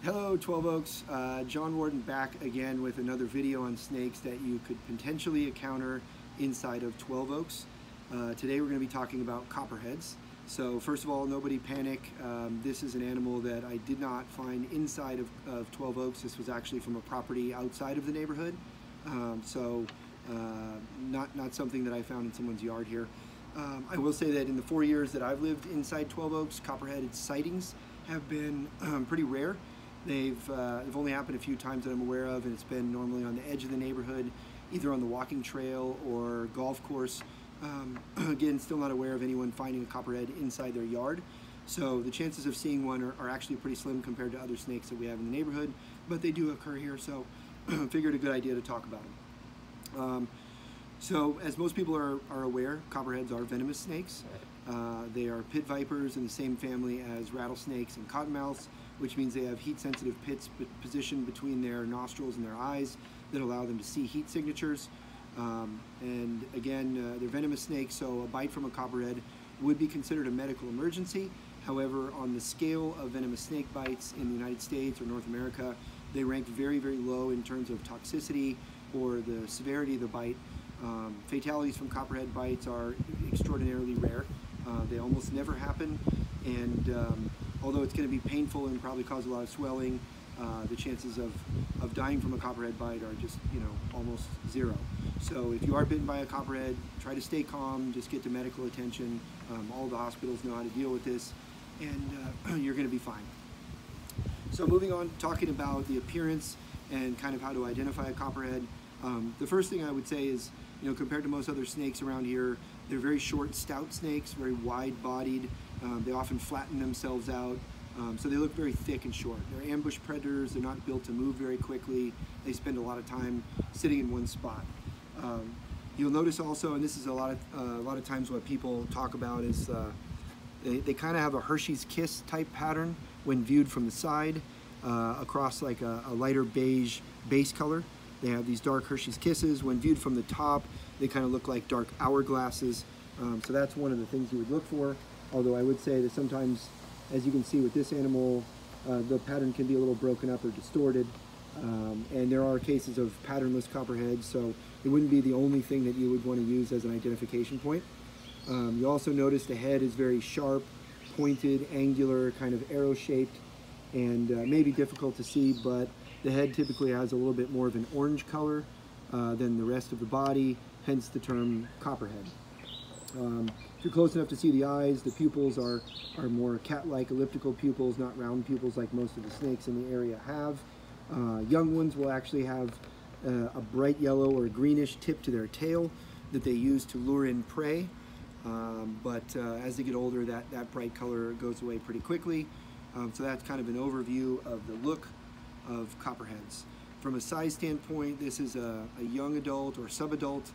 Hello 12 Oaks, John Warden back again with another video on snakes that you could potentially encounter inside of 12 Oaks. Today we're going to be talking about copperheads. So first of all, nobody panic. This is an animal that I did not find inside of 12 Oaks. This was actually from a property outside of the neighborhood. Not something that I found in someone's yard here. I will say that in the 4 years that I've lived inside 12 Oaks, copperhead sightings have been pretty rare. They've only happened a few times that I'm aware of, and it's been normally on the edge of the neighborhood, either on the walking trail or golf course. Again, still not aware of anyone finding a copperhead inside their yard. So the chances of seeing one are actually pretty slim compared to other snakes that we have in the neighborhood, but they do occur here, so figured a good idea to talk about them. So as most people are aware, copperheads are venomous snakes. They are pit vipers in the same family as rattlesnakes and cottonmouths, which means they have heat-sensitive pits positioned between their nostrils and their eyes that allow them to see heat signatures. And again, they're venomous snakes, so a bite from a copperhead would be considered a medical emergency. However, on the scale of venomous snake bites in the United States or North America, they rank very, very low in terms of toxicity or the severity of the bite. Fatalities from copperhead bites are extraordinarily rare. They almost never happen, and although it's going to be painful and probably cause a lot of swelling, the chances of dying from a copperhead bite are just, almost zero. So if you are bitten by a copperhead, try to stay calm, just get to medical attention. All the hospitals know how to deal with this, and you're going to be fine. So moving on, talking about the appearance and kind of how to identify a copperhead. The first thing I would say is, compared to most other snakes around here, they're very short, stout snakes, very wide-bodied. They often flatten themselves out, so they look very thick and short. They're ambush predators. They're not built to move very quickly. They spend a lot of time sitting in one spot. You'll notice also, and this is a lot of times what people talk about, is they kind of have a Hershey's Kiss type pattern when viewed from the side, across like a lighter beige base color. They have these dark Hershey's Kisses. When viewed from the top, they kind of look like dark hourglasses. So that's one of the things you would look for. Although I would say that sometimes, as you can see with this animal, the pattern can be a little broken up or distorted. And there are cases of patternless copperheads, so it wouldn't be the only thing that you would want to use as an identification point. You also notice the head is very sharp, pointed, angular, kind of arrow-shaped, and maybe difficult to see, but the head typically has a little bit more of an orange color than the rest of the body, hence the term copperhead. If you're close enough to see the eyes, the pupils are more cat-like elliptical pupils, not round pupils like most of the snakes in the area have. Young ones will actually have a bright yellow or greenish tip to their tail that they use to lure in prey. But as they get older, that bright color goes away pretty quickly. So that's kind of an overview of the look of copperheads. From a size standpoint, this is a young adult or subadult.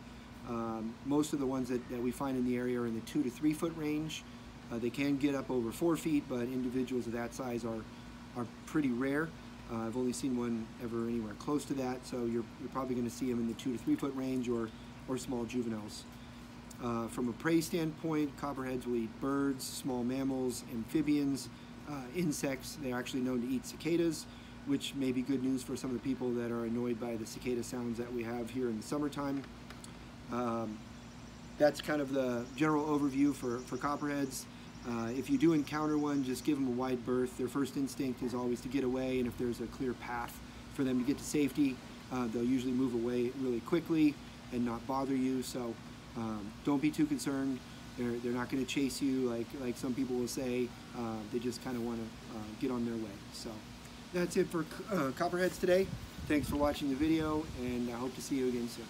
Most of the ones that we find in the area are in the 2 to 3 foot range. They can get up over 4 feet, but individuals of that size are pretty rare. I've only seen one ever anywhere close to that, so you're probably going to see them in the 2 to 3 foot range or small juveniles. From a prey standpoint, copperheads will eat birds, small mammals, amphibians, insects. They're actually known to eat cicadas, which may be good news for some of the people that are annoyed by the cicada sounds that we have here in the summertime. That's kind of the general overview for copperheads. If you do encounter one, just give them a wide berth. Their first instinct is always to get away, and if there's a clear path for them to get to safety, they'll usually move away really quickly and not bother you. So don't be too concerned. They're not going to chase you like some people will say. They just kind of want to get on their way. So that's it for copperheads today. Thanks for watching the video, and I hope to see you again soon.